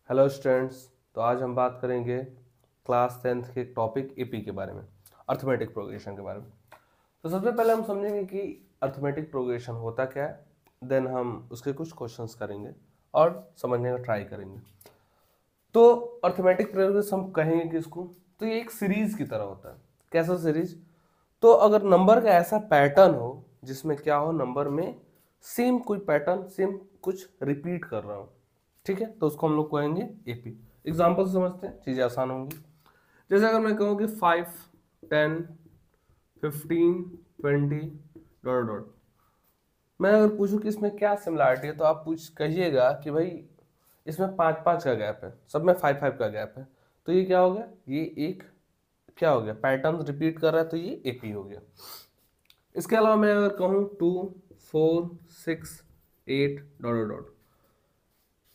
Hello students. तो आज हम बात करेंगे क्लास 10th के टॉपिक एपी के बारे में, अर्थमेटिक प्रोग्रेशन के बारे में। तो सबसे पहले हम समझेंगे कि अर्थमेटिक प्रोग्रेशन होता क्या है, देन हम उसके कुछ क्वेश्चंस करेंगे और समझने का ट्राई करेंगे। तो अर्थमेटिक प्रोग्रेशन हम कहेंगे किसको, तो ये एक सीरीज की तरह होता है। कैसा सीरीज? तो अगर नंबर का ऐसा पैटर्न हो जिसमें क्या हो, नंबर में सेम कोई पैटर्न, सेम कुछ रिपीट कर रहा हो, ठीक है, तो उसको हम लोग कहेंगे एपी। एग्जाम्पल से समझते हैं, चीजें आसान होंगी। जैसे अगर मैं कहूँ कि 5, 10, 15, 20 डॉट डॉट, मैं अगर पूछूं कि इसमें क्या सिमिलरिटी है, तो आप पूछ कहिएगा कि भाई इसमें 5-5 का गैप है, सब में 5-5 का गैप है। तो ये क्या हो गया, ये एक क्या हो गया, पैटर्न रिपीट कर रहा है, तो ये एपी हो गया। इसके अलावा मैं अगर कहूँ 2, 4, 6, 8 डॉट डॉट,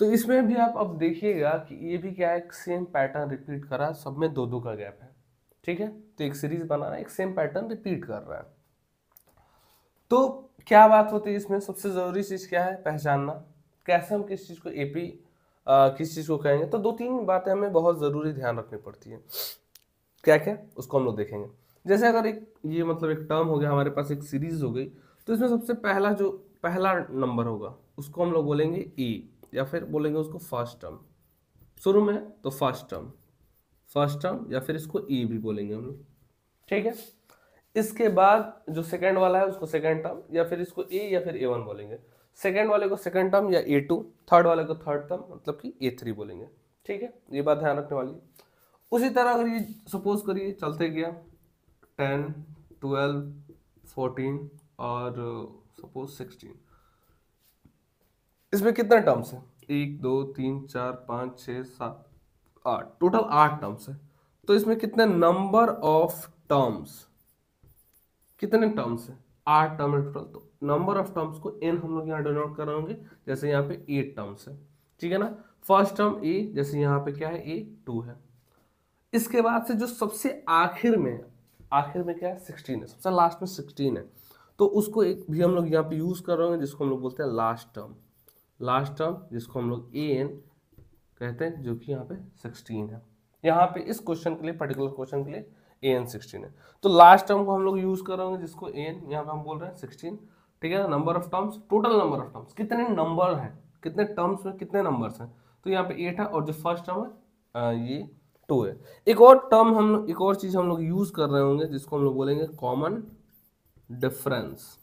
तो इसमें भी आप अब देखिएगा कि ये भी क्या है, सेम पैटर्न रिपीट कर रहा है, सब में 2-2 का गैप है, ठीक है। तो एक सीरीज बना रहा है, एक सेम पैटर्न रिपीट कर रहा है। तो क्या बात होती है इसमें, सबसे जरूरी चीज क्या है, पहचानना। कैसे हम किस चीज को एपी किस चीज को कहेंगे, तो 2-3 बातें हमें बहुत जरूरी ध्यान रखनी पड़ती है। क्या क्या, उसको हम लोग देखेंगे। जैसे अगर एक ये मतलब एक टर्म हो गया हमारे पास, एक सीरीज हो गई, तो इसमें सबसे पहला जो पहला नंबर होगा उसको हम लोग बोलेंगे ए, या फिर बोलेंगे उसको फर्स्ट टर्म। शुरू में तो फर्स्ट टर्म या फिर इसको ए भी बोलेंगे हम लोग, ठीक है। इसके बाद जो सेकंड वाला है उसको सेकंड टर्म, या फिर इसको ए या फिर A1 बोलेंगे। सेकंड वाले को सेकंड टर्म या A2, थर्ड वाले को थर्ड टर्म मतलब कि A3 बोलेंगे, ठीक है। ये बात ध्यान रखने वाली है। उसी तरह अगर ये सपोज करिए चलते गया 10, 12, 14 और सपोज 16, इसमें कितने टर्म्स हैं, 1 2 3 4 5 6 7 8, टोटल 8 टर्म्स है। तो इसमें कितने नंबर ऑफ टर्म्स, कितने टर्म्स है, 8 टर्म है टोटल। तो नंबर ऑफ टर्म्स को n हम लोग यहाँ डिनोट कर रहे होंगे, जैसे यहाँ पे 8 टर्म्स है, ठीक है ना। फर्स्ट टर्म a, जैसे यहाँ पे क्या है, A2 है। इसके बाद से जो सबसे आखिर में क्या है, 16 है, सबसे लास्ट में 16 है। तो उसको एक भी हम लोग यहाँ पे यूज कर रहे होंगे, जिसको हम लोग बोलते हैं लास्ट टर्म जिसको हम लोग an कहते हैं, जो कि यहाँ पे 16 है। यहाँ पे इस क्वेश्चन के लिए, पर्टिकुलर क्वेश्चन के लिए an 16 है। तो लास्ट टर्म को हम लोग यूज कर रहे होंगे, जिसको an यहाँ पे हम बोल रहे हैं 16, ठीक है। Number of terms, total number of terms, कितने नंबर हैं, कितने टर्म्स में कितने नंबर्स हैं, तो यहाँ पे 8 है, और जो फर्स्ट टर्म है ये 2 है। एक और चीज हम लोग यूज कर रहे होंगे, जिसको हम लोग बोलेंगे कॉमन डिफरेंस।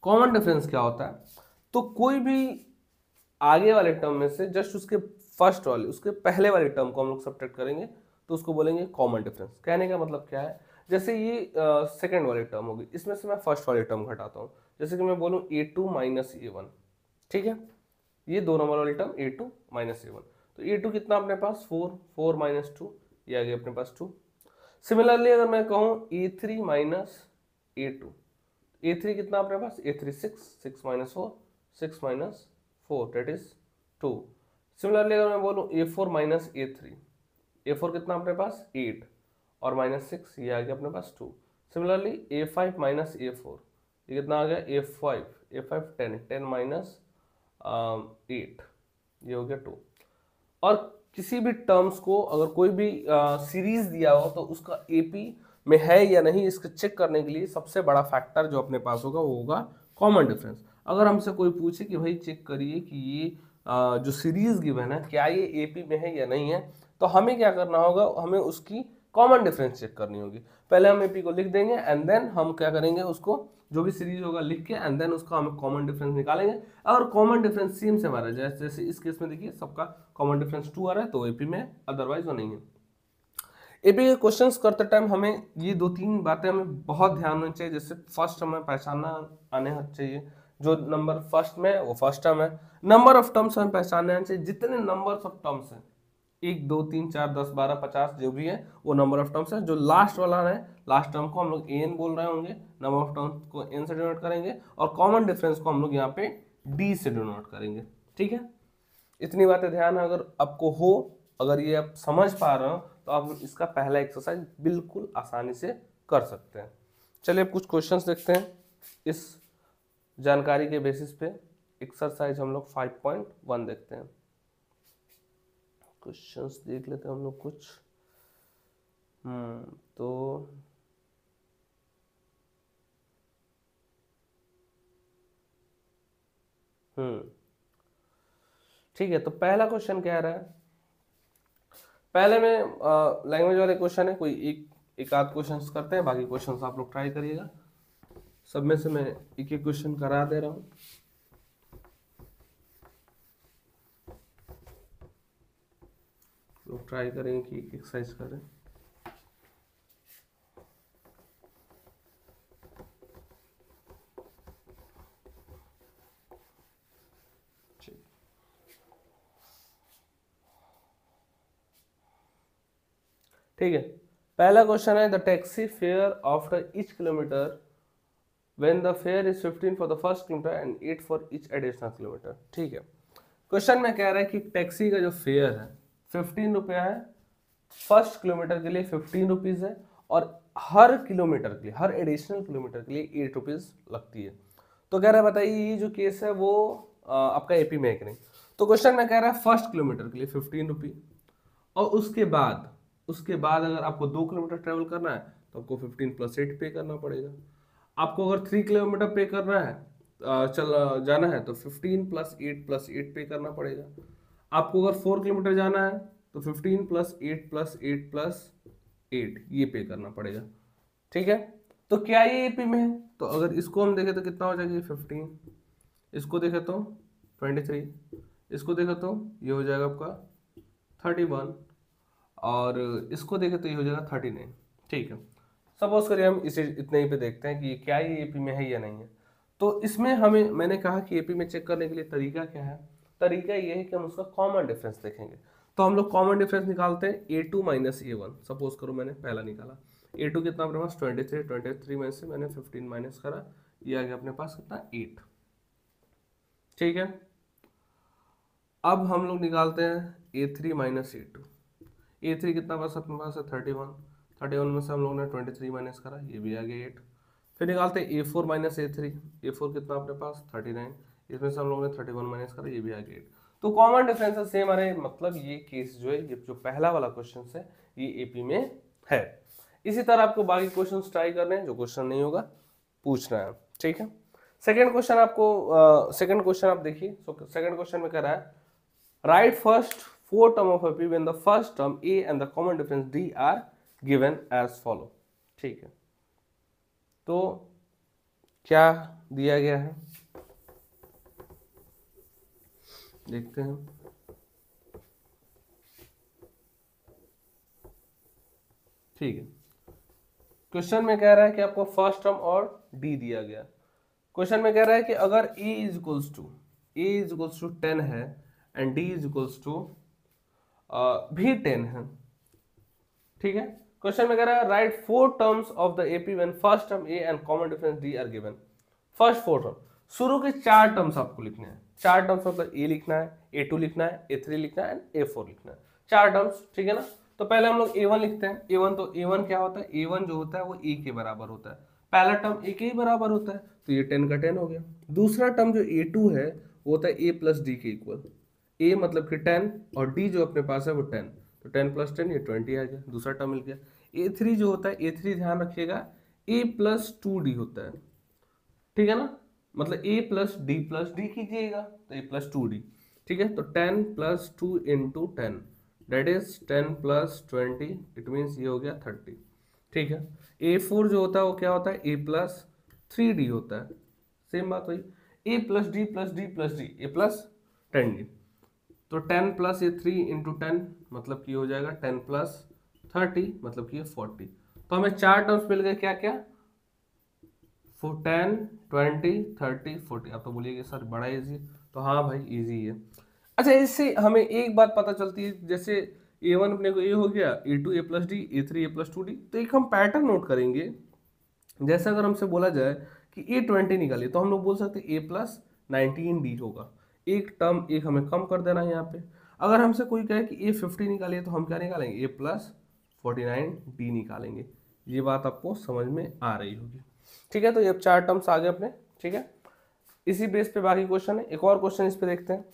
कॉमन डिफरेंस क्या होता है, तो कोई भी आगे वाले टर्म में से जस्ट उसके फर्स्ट वाले, उसके पहले वाले टर्म को हम लोग सब्ट्रैक्ट करेंगे, तो उसको बोलेंगे कॉमन डिफरेंस। कहने का मतलब क्या है, जैसे ये सेकंड वाली टर्म होगी, इसमें से मैं फर्स्ट वाली टर्म घटाता हूँ। जैसे कि मैं बोलूँ A2 माइनस A1, ठीक है। ये 2 नंबर वाली टर्म A2 माइनस A1, तो A2 कितना अपने पास 4, 4 माइनस 2, ये आ गया अपने पास 2। सिमिलरली अगर मैं कहूँ A3 माइनस A2, A3 कितना अपने पास, A3 6, 6 minus 4, 6 minus 4 that is 2। Similarly अगर मैं बोलूँ A4 माइनस A3, A4 कितना अपने पास 8 और माइनस 6, ये आ गया अपने पास 2। सिमिलरली A5 माइनस A4, ये कितना आ गया A5 10, 10 माइनस 8, ये हो गया 2। और किसी भी टर्म्स को अगर कोई भी सीरीज दिया हो, तो उसका एपी में है या नहीं, इसको चेक करने के लिए सबसे बड़ा फैक्टर जो अपने पास होगा वो होगा कॉमन डिफरेंस। अगर हमसे कोई पूछे कि भाई चेक करिए कि ये जो सीरीज गिवन है क्या ये एपी में है या नहीं है, तो हमें क्या करना होगा, हमें उसकी कॉमन डिफरेंस चेक करनी होगी। पहले हम एपी को लिख देंगे, एंड देन हम क्या करेंगे, उसको जो भी सीरीज होगा लिख के, एंड देन उसका हम कॉमन डिफरेंस निकालेंगे। अगर कॉमन डिफरेंस सेम से हमारा, जैसे इस केस में देखिए सबका कॉमन डिफरेंस 2 आ रहा है, तो एपी में, अदरवाइज वो नहीं है। एपी के क्वेश्चंस करते टाइम हमें ये 2-3 बातें हमें बहुत ध्यान रखनी चाहिए। जैसे फर्स्ट हमें पहचानना आने चाहिए, जो नंबर फर्स्ट में है वो फर्स्ट टर्म है। नंबर ऑफ टर्म्स हमें पहचानने आने चाहिए, जितने नंबर्स ऑफ टर्म्स हैं, 1 2 3 4 10 12 50 जो भी है, वो नंबर ऑफ टर्म्स है। जो लास्ट वाला है, लास्ट टर्म को हम लोग एन बोल रहे होंगे, नंबर ऑफ टर्म्स को एन से डिनोट करेंगे, और कॉमन डिफरेंस को हम लोग यहाँ पे डी से डिनोट करेंगे, ठीक है। इतनी बातें ध्यान अगर आपको हो, अगर ये आप समझ पा रहे हो, तो आप इसका पहला एक्सरसाइज बिल्कुल आसानी से कर सकते हैं। चलिए अब कुछ क्वेश्चंस देखते हैं इस जानकारी के बेसिस पे। एक्सरसाइज हम लोग 5.1 देखते हैं। क्वेश्चंस देख लेते हैं हम लोग कुछ। तो ठीक है, तो पहला क्वेश्चन क्या रहा है, पहले में लैंग्वेज वाले क्वेश्चन है, कोई एक आध क्वेश्चन करते हैं, बाकी क्वेश्चन आप लोग ट्राई करिएगा। सब में से मैं एक एक क्वेश्चन करा दे रहा हूँ। लोग ट्राई करेंगे कि एक्सरसाइज करें। ठीक है, पहला क्वेश्चन है the taxi fare after each kilometre when the fair is 15 for the first kilometre and 8 for each additional kilometre. ठीक है, क्वेश्चन में कह रहा है कि टैक्सी का जो फेयर है 15 रुपया है, फर्स्ट किलोमीटर के लिए 15 रुपीज है, और हर किलोमीटर के लिए, हर एडिशनल किलोमीटर के लिए 8 रुपीज लगती है। तो कह रहा है बताइए ये जो केस है वो आपका एपी में है कि नहीं। तो क्वेश्चन में कह रहा है फर्स्ट किलोमीटर के लिए 15 रुपी, और उसके बाद अगर आपको 2 किलोमीटर ट्रेवल करना है तो आपको 15 प्लस 8 पे करना पड़ेगा। आपको अगर 3 किलोमीटर पे करना है, जाना है, तो 15 प्लस 8 पे करना पड़ेगा। आपको अगर 4 किलोमीटर जाना है तो 15 प्लस 8 प्लस 8 प्लस 8 ये पे करना पड़ेगा। ठीक है, तो क्या ये एपी में है? तो अगर इसको हम देखें तो कितना हो जाएगा, 15, इसको देखें तो 23, इसको देखें तो ये हो जाएगा आपका 31, और इसको देखें तो ये हो जाएगा 39। ठीक है, सपोज करिए हम इसे इतने ही पे देखते हैं कि क्या ये एपी में है या नहीं है। तो इसमें हमें, मैंने कहा कि एपी में चेक करने के लिए तरीका क्या है, तरीका ये है कि हम उसका कॉमन डिफरेंस देखेंगे। तो हम लोग कॉमन डिफरेंस निकालते हैं A2 माइनस A1। सपोज करो मैंने पहला निकाला, A2 कितना अपने पास 23 में से मैंने 15 माइनस करा, ये आ गया अपने पास कितना 8। ठीक है, अब हम लोग निकालते हैं A3 माइनस A2। A3 कितना पास अपने पास है 31 में से हम लोग ने 23 माइनस करा, ये भी आ गया 8। फिर निकालते हैं A4 माइनस A3, A4 कितना अपने पास 39, इसमें से हम लोग ने 31 माइनस करा, ये भी आ गया 8। तो कॉमन डिफरेंस सेम आ रहे, मतलब ये केस जो है, ये जो पहला वाला क्वेश्चन है ये एपी में है। इसी तरह आपको बाकी क्वेश्चन ट्राई करने हैं, जो क्वेश्चन नहीं होगा पूछना है। ठीक है, सेकंड क्वेश्चन आपको, सेकंड क्वेश्चन आप देखिए। सेकंड क्वेश्चन में कह रहा है right first 4 term of AP when the first term A and the common difference D are given as follow। ठीक है, तो क्या दिया गया है देखते हैं। ठीक है, क्वेश्चन में कह रहा है कि आपको फर्स्ट टर्म और डी दिया गया। क्वेश्चन में कह रहा है कि अगर a इज इक्वल्स टू 10 है and d is equals to भी 10 है। ठीक है, क्वेश्चन में कह रहा है right 4 terms of the AP when first term a and common difference d are given. First 4 term, शुरू के 4 टर्म्स आपको लिखने हैं। 4 टर्म्स मतलब a लिखना है, A2 लिखना है, A3 लिखना है एंड A4 लिखना है, 4 टर्म्स। ठीक है ना, तो पहले हम लोग A1 लिखते हैं। A1, तो A1 क्या होता है, A1 जो होता है वो a के बराबर होता है। पहला टर्म a के ही बराबर होता है, तो ये 10 का 10 हो गया। दूसरा टर्म जो A2 है वो होता है a प्लस डी के इक्वल। a मतलब कि 10 और d जो अपने पास है वो 10, तो 10 प्लस 10 ये 20 आ गया, दूसरा टर्म मिल गया। A3 जो होता है, A3 ध्यान रखिएगा a प्लस 2d होता है। ठीक है ना, मतलब a प्लस डी कीजिएगा तो a प्लस 2d। ठीक है, तो 10 plus 2 into 10 that is 10 plus 20, it means ये हो गया 30। ठीक है, A4 जो होता है वो क्या होता है, a प्लस 3d होता है। सेम बात हुई, a plus D plus D plus D, a plus 10d। तो 10 प्लस ये 3 इंटू 10 मतलब कि हो जाएगा 10 प्लस 30 मतलब कि ये 40। तो हमें 4 टर्म्स मिल गए, क्या क्या, 10 20 30 40। आप तो बोलिएगा सर बड़ा इजी, तो हाँ भाई इजी है। अच्छा, इससे हमें एक बात पता चलती है, जैसे A1 अपने को ये हो गया, A2 a plus D, A3 a plus 2d, तो एक हम पैटर्न नोट करेंगे। जैसे अगर हमसे बोला जाए कि A20 निकालिए, तो हम लोग बोल सकते हैं a प्लस 19d होगा। एक टर्म एक हमें कम कर देना है यहाँ पे। अगर हमसे कोई कहे कि A50 निकालिए, तो हम क्या निकालेंगे, a प्लस 49d निकालेंगे। ये बात आपको समझ में आ रही होगी। ठीक है, तो ये 4 टर्म्स आ गए अपने। ठीक है, इसी बेस पे बाकी क्वेश्चन है, एक और क्वेश्चन इस पे देखते हैं।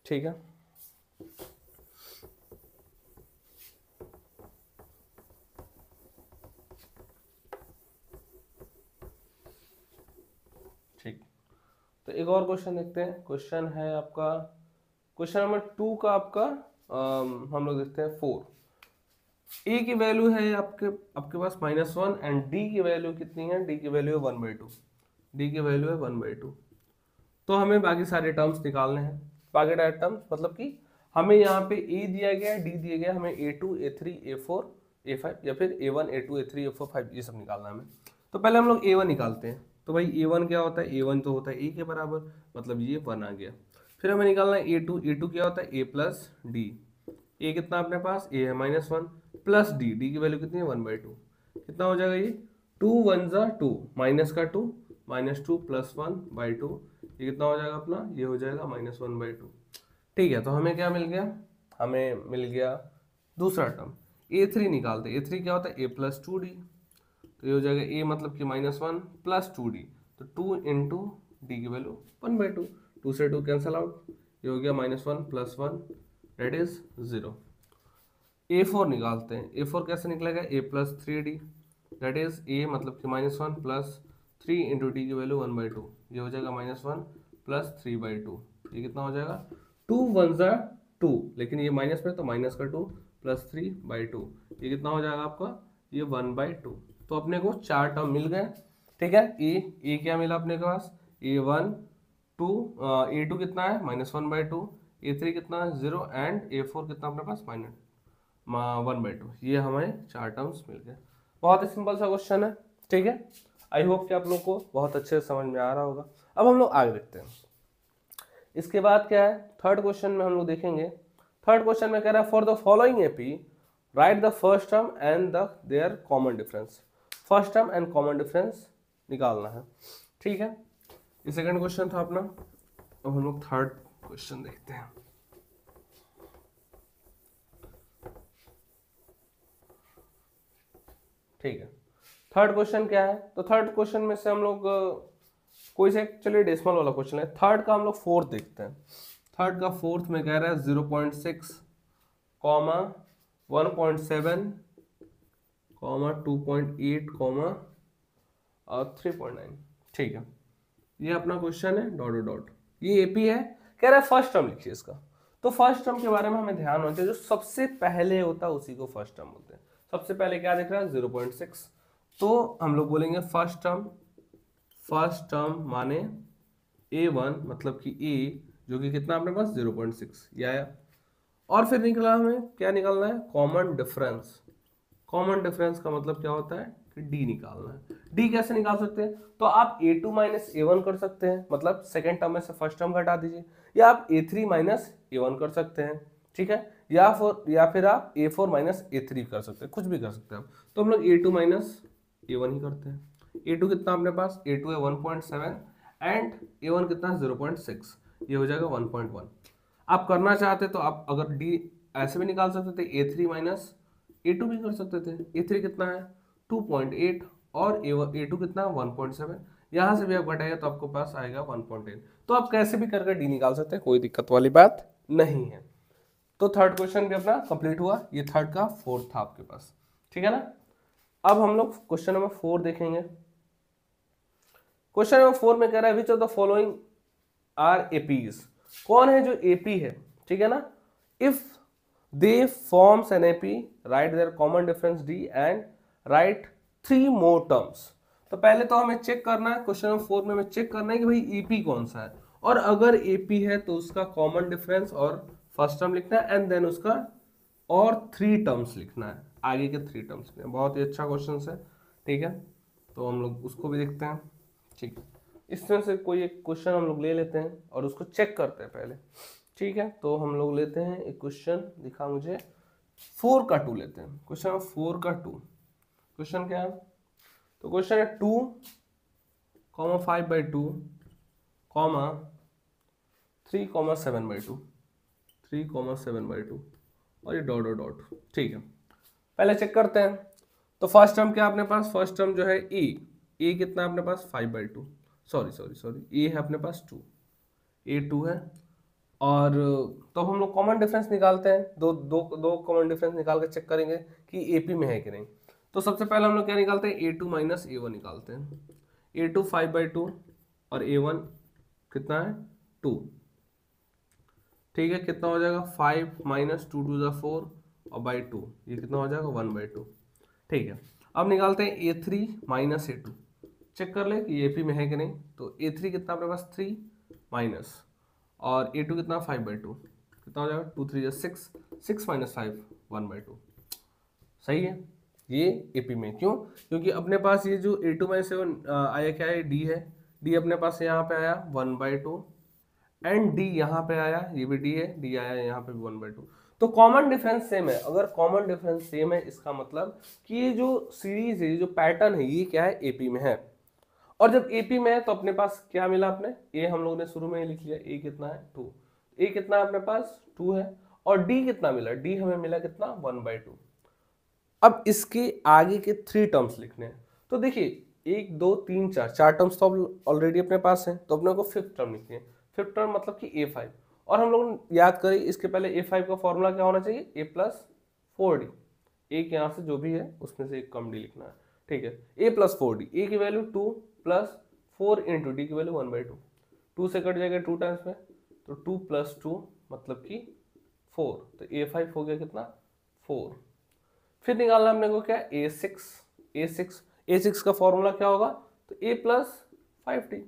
ठीक है, तो एक और क्वेश्चन देखते हैं। क्वेश्चन है आपका क्वेश्चन नंबर 2 का आपका हम लोग देखते हैं 4। ए की वैल्यू है आपके आपके पास -1 एंड डी की वैल्यू कितनी है? डी की वैल्यू है 1/2। डी की वैल्यू है 1/2। तो हमें बाकी सारे टर्म्स निकालने हैं। बाकी सारे टर्म्स मतलब कि हमें यहाँ पे ए दिया गया है, डी दिया गया है, हमें A2 A3 A4 A5 या फिर A1 A2 A3 A4 5 ये सब निकालना है हमें। तो पहले हम लोग A1 निकालते हैं। तो भाई A1 क्या होता है? A1 तो होता है A के बराबर, मतलब ये 1 आ गया। फिर हमें निकालना है A2। A2 क्या होता है? A plus D. ए कितना अपने पास? ए है -1 प्लस डी। डी की वैल्यू कितनी है? 1/2। कितना हो जाएगा ये? 2 1 जा 2, माइनस का 2, -2 + 1/2। ये कितना हो जाएगा अपना? ये हो जाएगा -1/2। ठीक है, तो हमें क्या मिल गया? हमें मिल गया दूसरा टर्म। A3 निकालते। A3 क्या होता है? A + 2d। तो ये हो जाएगा A मतलब कि -1 + 2d। तो 2 × d की वैल्यू 1/2। 2 से 2 कैंसल आउट। ये हो गया -1 + 1 दैट इज 0। A4 निकालते हैं। A4 कैसे निकलेगा? A + 3d that is A मतलब कि -1 + 3 × d की वैल्यू 1/2। ये हो जाएगा -1 + 3/2। ये कितना हो जाएगा? 2 1 जा 2, लेकिन ये माइनस में तो माइनस का 2 + 3/2। ये कितना हो जाएगा आपका? ये 1/2। तो अपने को 4 टर्म मिल गए। ठीक है, ए क्या मिला अपने के पास? A1 2 A2 कितना है? -1/2। A3 कितना है? 0 एंड A4 कितना अपने पास? -1/2। ये हमें 4 टर्म्स मिल गए। बहुत ही सिंपल सा क्वेश्चन है। ठीक है, आई होप कि आप लोग को बहुत अच्छे से समझ में आ रहा होगा। अब हम लोग आगे देखते हैं। इसके बाद क्या है? थर्ड क्वेश्चन में हम लोग देखेंगे। थर्ड क्वेश्चन में कह रहा है for the following AP right the first term and the there common difference. First term and common difference निकालना है। ठीक है, ये सेकंड क्वेश्चन था अपना। अब हम लोग थर्ड क्वेश्चन देखते हैं। ठीक है, थर्ड क्वेश्चन क्या है? तो थर्ड क्वेश्चन में से हम लोग कोई से चलिए डेसिमल वाला क्वेश्चन है। थर्ड का हम लोग फोर्थ देखते हैं। थर्ड का फोर्थ में कह रहा है 0.6 कॉमा 1.7 कॉमा 2.8 कॉमा 3.9। ठीक है, ये अपना क्वेश्चन है डॉट डॉट डॉट। ये एपी है। कह रहा है फर्स्ट टर्म लिखिए इसका। तो फर्स्ट टर्म के बारे में हमें ध्यान होना चाहिए, जो सबसे पहले होता है उसी को फर्स्ट टर्म बोलते हैं। सबसे पहले क्या दिख रहा है? 0.6। तो हम लोग बोलेंगे फर्स्ट टर्म। फर्स्ट टर्म माने A1 मतलब कि A जो कि कितना अपने पास? 0.6 ये आया। और फिर निकला हमें क्या निकालना है? Common difference. कॉमन डिफरेंस का मतलब क्या होता है? कि डी निकालना है। डी कैसे निकाल सकते हैं? तो आप A2 - A1 कर सकते हैं, मतलब सेकेंड टर्म में से फर्स्ट टर्म घटा दीजिए, या आप A3 - A1 कर सकते हैं। ठीक है, या फिर आप A4 - A3 कर सकते हैं, कुछ भी कर सकते हैं आप। तो हम लोग A2 - A1 ही करते हैं। A2 कितना अपने पास? A2 है 1.7 एंड A1 कितना है? 0.6। ये हो जाएगा 1.1। आप करना चाहते तो आप अगर डी ऐसे भी निकाल सकते थे, A3 - A2 भी कर सकते थे। A3 कितना है? 2.8 और A2 कितना है? 1.7। यहाँ से भी आप घटाएगा तो आपको पास आएगा 1.8। तो आप कैसे भी करके डी निकाल सकते हैं, कोई दिक्कत वाली बात नहीं है। तो थर्ड क्वेश्चन भी अपना कंप्लीट हुआ। ये थर्ड का फोर्थ था आपके पास। ठीक है ना। अब हम लोग क्वेश्चन नंबर 4 देखेंगे। क्वेश्चन नंबर 4 में कह रहा है which of the following are APs. कौन है जो एपी है? ठीक है ना। If they forms an AP write their common difference D and write 3 more terms. तो पहले तो हमें चेक करना है, क्वेश्चन नंबर 4 में हमें चेक करना है कि भाई एपी कौन सा है, और अगर एपी है तो उसका कॉमन डिफरेंस और फर्स्ट टर्म लिखना है एंड देन उसका और 3 टर्म्स लिखना है, आगे के 3 टर्म्स लिखना है। बहुत ही अच्छा क्वेश्चन है। ठीक है, तो हम लोग उसको भी देखते हैं। ठीक है, इसमें से कोई एक क्वेश्चन हम लोग ले लेते हैं और उसको चेक करते हैं पहले। ठीक है, तो हम लोग लेते हैं एक क्वेश्चन, दिखा मुझे 4 का 2 लेते हैं। क्वेश्चन 4 का 2 क्वेश्चन क्या है? तो क्वेश्चन है 2, 5/2, 3, 7/2, 3, 7/2 और ये डॉट डॉट डॉट। ठीक है, पहले चेक करते हैं। तो फर्स्ट टर्म क्या अपने पास? फर्स्ट टर्म जो है ए कितना अपने पास? 5/2। सॉरी ए है अपने पास 2, A2 है। और तो हम लोग कॉमन डिफरेंस निकालते हैं। दो कॉमन डिफरेंस निकाल के चेक करेंगे कि एपी में है कि नहीं। तो सबसे पहले हम लोग क्या निकालते हैं? A2 - A1 निकालते हैं। A2 5/2 और A1 कितना है 2। ठीक है, कितना हो जाएगा 5 माइनस 2 टू ज़ा 4 और बाई 2, ये कितना हो जाएगा 1/2। ठीक है, अब निकालते हैं A3 माइनस A2, चेक कर ले कि ये AP में है कि नहीं। तो A3 कितना अपने पास 3 माइनस, और A2 कितना 5/2, कितना हो जाएगा 2 3 6, 6 माइनस 5 1/2। सही है, ये AP में क्यों, क्योंकि अपने पास ये जो A2 में से आया क्या है, D है, D अपने पास यहाँ पे आया 1/2 एंड D यहाँ पे आया, ये भी D है, D आया यहाँ पे भी 1/2। तो कॉमन डिफरेंस सेम है। अगर कॉमन डिफरेंस सेम है इसका मतलब कि ये जो सीरीज है, ये जो पैटर्न है, ये क्या है AP में है। और जब AP में है तो अपने पास क्या मिला, अपने A हम लोगों ने शुरू में ही लिख लिया, A कितना है 2, A कितना है अपने पास 2 है, और D कितना मिला, D हमें मिला कितना 1/2। अब इसके आगे के 3 टर्म्स लिखने हैं। तो देखिए 1 2 3 4, 4 टर्म्स तो ऑलरेडी अपने पास हैं, तो अपने को 5th टर्म लिखनी है। 5th टर्म मतलब कि A5। और हम लोग याद करें इसके पहले A5 का फॉर्मूला क्या होना चाहिए, A प्लस 4D। एक यहाँ से जो भी है उसमें से एक कम D लिखना है। ठीक है, A प्लस 4D, A की वैल्यू 2 प्लस 4 इंटू D की वैल्यू 1/2। 2 से कट जाएगा 2 टाइम्स में, तो 2 प्लस 2 मतलब कि 4, तो A5 हो गया कितना 4। फिर निकालना हमने को क्या, A6 का फॉर्मूला क्या होगा, तो A प्लस 5D।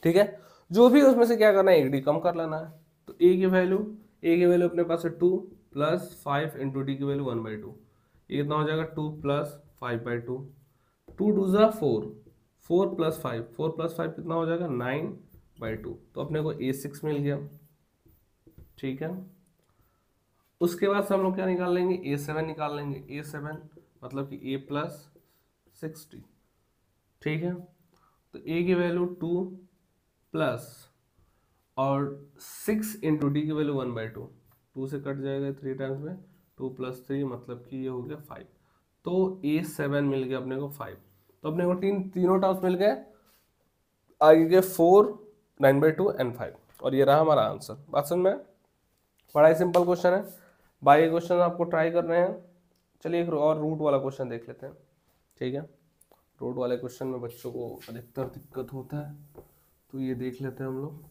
ठीक है, जो भी उसमें से क्या करना है, एक D कम कर लेना है। तो A की वैल्यू अपने पास है 2 प्लस 5 इंटू D की वैल्यू 1/2, ये कितना हो जाएगा 2 प्लस 5/2, 2 2 ज़ा 4, 4 प्लस 5, 4 प्लस 5 कितना हो जाएगा 9/2। तो अपने को A6 मिल गया। ठीक है, उसके बाद से हम लोग क्या निकाल लेंगे, A7 निकाल लेंगे। A7 मतलब कि A प्लस 60। ठीक है, तो A की वैल्यू 2 प्लस और 6 इंटू D की वैल्यू 1/2, 2 से कट जाएगा 3 टाइम्स में, 2 प्लस 3 मतलब कि ये हो गया 5। तो A7 मिल गया अपने को 5। तो अपने को तीनों टर्म्स मिल गए, आगे के 4 9/2 एंड 5, और ये रहा हमारा आंसर। बात समझ में, बड़ा ही सिंपल क्वेश्चन है। बाकी क्वेश्चन आपको ट्राई कर रहे हैं। चलिए एक और रूट वाला क्वेश्चन देख लेते हैं। ठीक है, रूट वाले क्वेश्चन में बच्चों को अधिकतर दिक्कत होता है, तो ये देख लेते हैं हम लोग।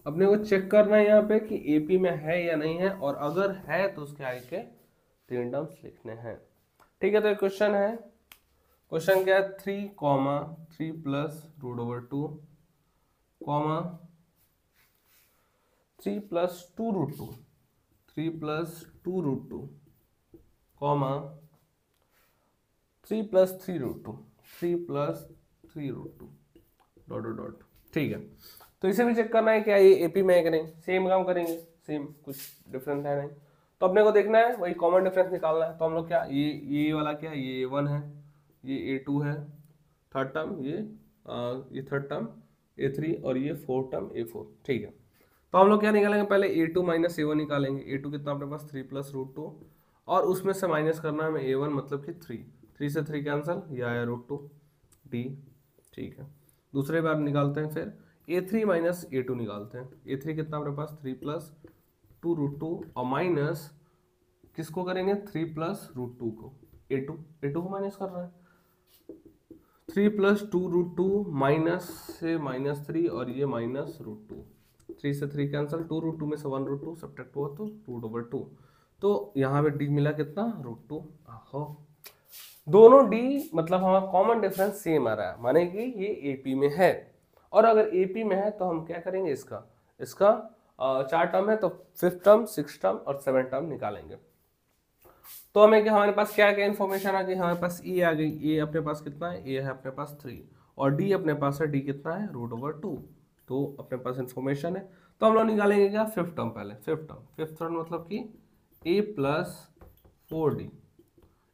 अपने को चेक करना है यहाँ पे कि AP में है या नहीं है, और अगर है तो उसके आगे के 3 टर्म्स लिखने हैं। ठीक है, तो क्वेश्चन है, क्वेश्चन क्या है, 3 plus root over 2 comma 3 plus 2 root 2, 3 plus 2 root 2 comma 3 plus 3 root 2, 3 plus 3 root 2 dot dot dot. ठीक है, तो इसे भी चेक करना है क्या ये AP में है कि नहीं। सेम काम करेंगे, सेम, कुछ डिफरेंस है नहीं। तो अपने को देखना है, वही कॉमन डिफरेंस निकालना है। तो हम लोग क्या, ये वाला क्या, ये A1 है, ये A2 है, थर्ड टर्म ये थर्ड टर्म A3, और ये फोर्थ टर्म A4। ठीक है, तो हम लोग क्या निकालेंगे, पहले A2 माइनस A1 निकालेंगे। A2 कितना अपने पास 3 प्लस रूट 2, और उसमें से माइनस करना है हमें A1 मतलब कि 3 से 3 कैंसिल, ये आया रूट 2 D। ठीक है, दूसरे बार निकालते हैं, फिर A3 माइनस A2 निकालते हैं। A3 कितना अपने पास 3 प्लस 2 रूट 2, और माइनस किसको करेंगे, 3 प्लस रूट 2 को, A2 को माइनस कर रहा है। 3 प्लस 2 रूट 2 माइनस से माइनस 3, और ये माइनस रूट 2, 3 से 3 कैंसिल, 2 रूट 2 में से 1 रूट 2 सब्ट्रैक्ट हुआ तो रूट ओवर 2। तो यहाँ पे D मिला कितना रूट 2। हो, दोनों D मतलब हमारा कॉमन डिफरेंस सेम आ रहा है, माने कि ये AP में है। और अगर AP में है तो हम क्या करेंगे, इसका 4 टर्म है तो 5th टर्म 6th टर्म और 7th टर्म निकालेंगे। तो हमें क्या, हमारे पास क्या क्या इन्फॉर्मेशन आ गई, हमारे पास A आ गई। A अपने पास कितना है, A है अपने पास 3, और D अपने पास है, D कितना है रूट ओवर 2। तो अपने पास इन्फॉर्मेशन है। तो हम लोग निकालेंगे क्या, 5th टर्म पहले। 5th टर्म मतलब कि A प्लस 4D,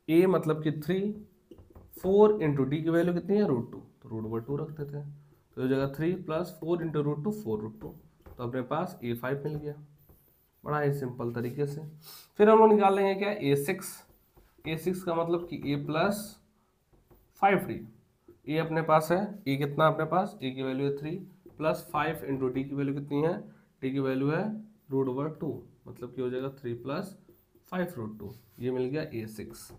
A मतलब कि 3, 4 इंटू D की वैल्यू कितनी है रूट 2, तो रूट ओवर 2 रख देते हैं। तो हो जाएगा 3 प्लस 4 इंटू रूट 2 4 रूट 2, तो अपने पास A5 मिल गया, बड़ा ही सिंपल तरीके से। फिर हम लोग निकाल लेंगे क्या, A6 का मतलब कि A प्लस 5D। A अपने पास है, A कितना अपने पास, A की वैल्यू है 3 प्लस 5 इंटू D की वैल्यू कितनी है, D की वैल्यू है रूट ओवर 2, मतलब कि हो जाएगा 3 प्लस 5√2, ये मिल गया A6।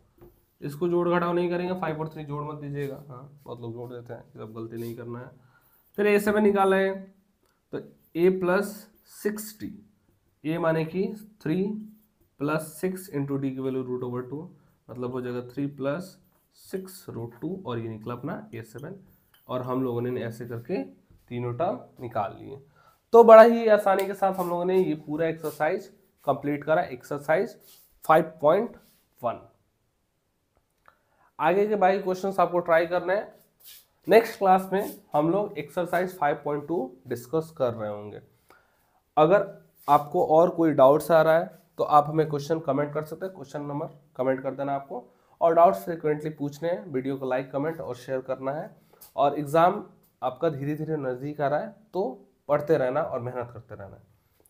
इसको जोड़ घटाव नहीं करेंगे, 5 और 3 जोड़ मत दीजिएगा, हाँ बहुत लोग जोड़ देते हैं, सब गलती नहीं करना है। फिर A7 निकाला है तो A प्लस 6D, ए माने कि 3 प्लस 6 इंटू डी की वैल्यू √/2, मतलब हो जाएगा 3 प्लस 6√2, और ये निकला अपना A7। और हम लोगों ने ऐसे करके तीनों टर्म निकाल लिए। तो बड़ा ही आसानी के साथ हम लोगों ने ये पूरा एक्सरसाइज कंप्लीट करा, एक्सरसाइज 5.1। आगे के बाकी क्वेश्चंस आपको ट्राई करना है। नेक्स्ट क्लास में हम लोग एक्सरसाइज 5.2 डिस्कस कर रहे होंगे। अगर आपको और कोई डाउट्स आ रहा है तो आप हमें क्वेश्चन कमेंट कर सकते हैं, क्वेश्चन नंबर कमेंट कर देना आपको। और डाउट्स फ्रिक्वेंटली पूछने हैं, वीडियो को लाइक कमेंट और शेयर करना है। और एग्ज़ाम आपका धीरे धीरे नज़दीक आ रहा है तो पढ़ते रहना और मेहनत करते रहना है।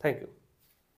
Thank you.